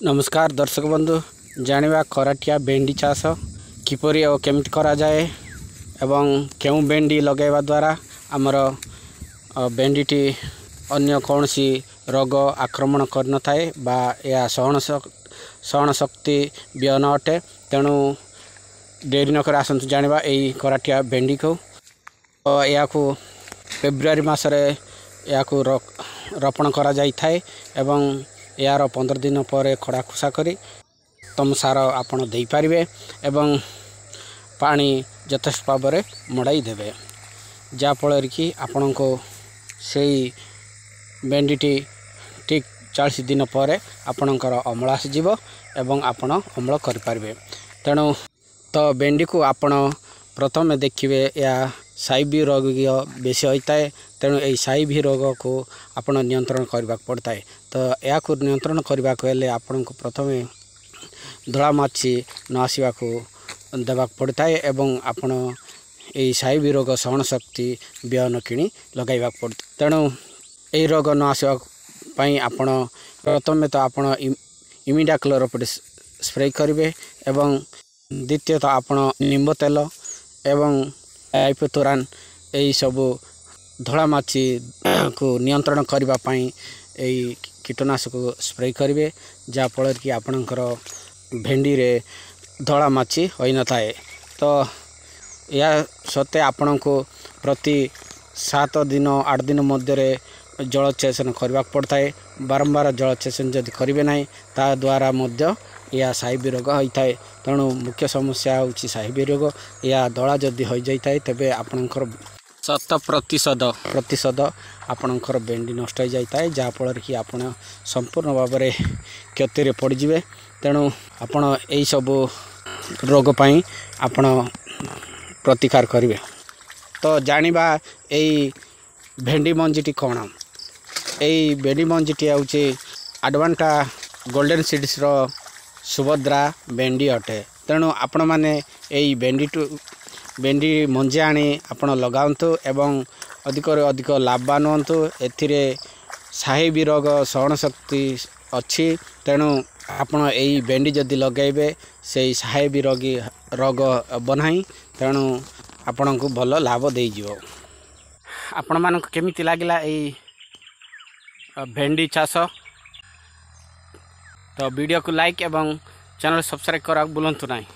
नमस्कार दर्शक बंधु जानिबा कराटिया भेंडी चाष किपरि और केमिति करा जाए एवं केउ भेंडी लगेवा द्वारा आमर भेंडीटी अन्य कौन सी रोग आक्रमण कर न थाए बा या सहन शक्ति व्यन अटे। तेणु डेरी नकर आसतु जानिबा एई कराटिया भेंडी को या फेब्रुआरी मासरे या रोपण करा जाई थाए एवं यार 15 दिन पर खड़ा खुसा करी तम सार आपण दे पारिबे एवं पानी यथेष्ट भाव में मड़ाई देवे जाफल कि आपण को सही भेंडीटी ठीक 40 दिन पर आपणकर अमल आसीज एवं आपण अमल करें। तेणु तो भेंडी को आपण प्रथम देखिए या साइबी रोग बेसी होता है। तेणु यही साइबी रोग को आपण नियंत्रण करने पड़ता है। तो या नियंत्रण करने को आपण को प्रथम धला माछी न आसवा को देवाक पड़ता है एवं आपण यही साइबी रोग सहन शक्ति व्यन किणी लगाइबा पड़ता। तेणु यही रोग न आसवाई आपण प्रथम तो आपण इमिडाक्लोरोपिड स्प्रे करेंगे एवं द्वितीय तो आपण निम्ब तेल एवं आइपोतोरान यही सबू धला माछी को नियंत्रण करने यही कीटनाशक स्प्रे करेंगे जहाँफल कि आपणकर भेंडी रे धला माछी हो न थाए। तो यह सत्वे आपण को प्रति 7 दिन 8 दिन मध्य जलसेचन करने पड़ता है। बारंबार जलसेचन जदि करेंगे ना ता द्वारा मध्य या साइबी रोग होता है। तेणु मुख्य समस्या हूँ साइबी रोग या दला जदि हो जाता है तेबे आपणकर 100% आपणकर भेंडी नष्ट हो जाता है जहाँफल कि आपण संपूर्ण भाव में क्षति पड़े। तेणु आपण यही सब रोग पाई आपण प्रतिकार करेंगे। तो जानिबा यही भेंडी मंजीटी कौन यही भेंडी मंजीटी हूँ एडवांटा गोल्डन सीड्स रो सुभद्रा भेंडी अटे। तेणु आपण मैंने यही भेंडी मंजी आनी आपण लगातु एवं अधिक लाभवान हूँ। एथिरे साहिबी रोग सहन शक्ति अच्छी। तेणु आपण यही भेंडी जदि लगेबे से साहिबी रोग बनाई। तेणु आपण को भल लाभ दे जीवो। आपण मान केमिति लागिला यही भेंडी चाष। तो वीडियो को लाइक एवं चैनल सब्सक्राइब करा बुलंतु नहीं।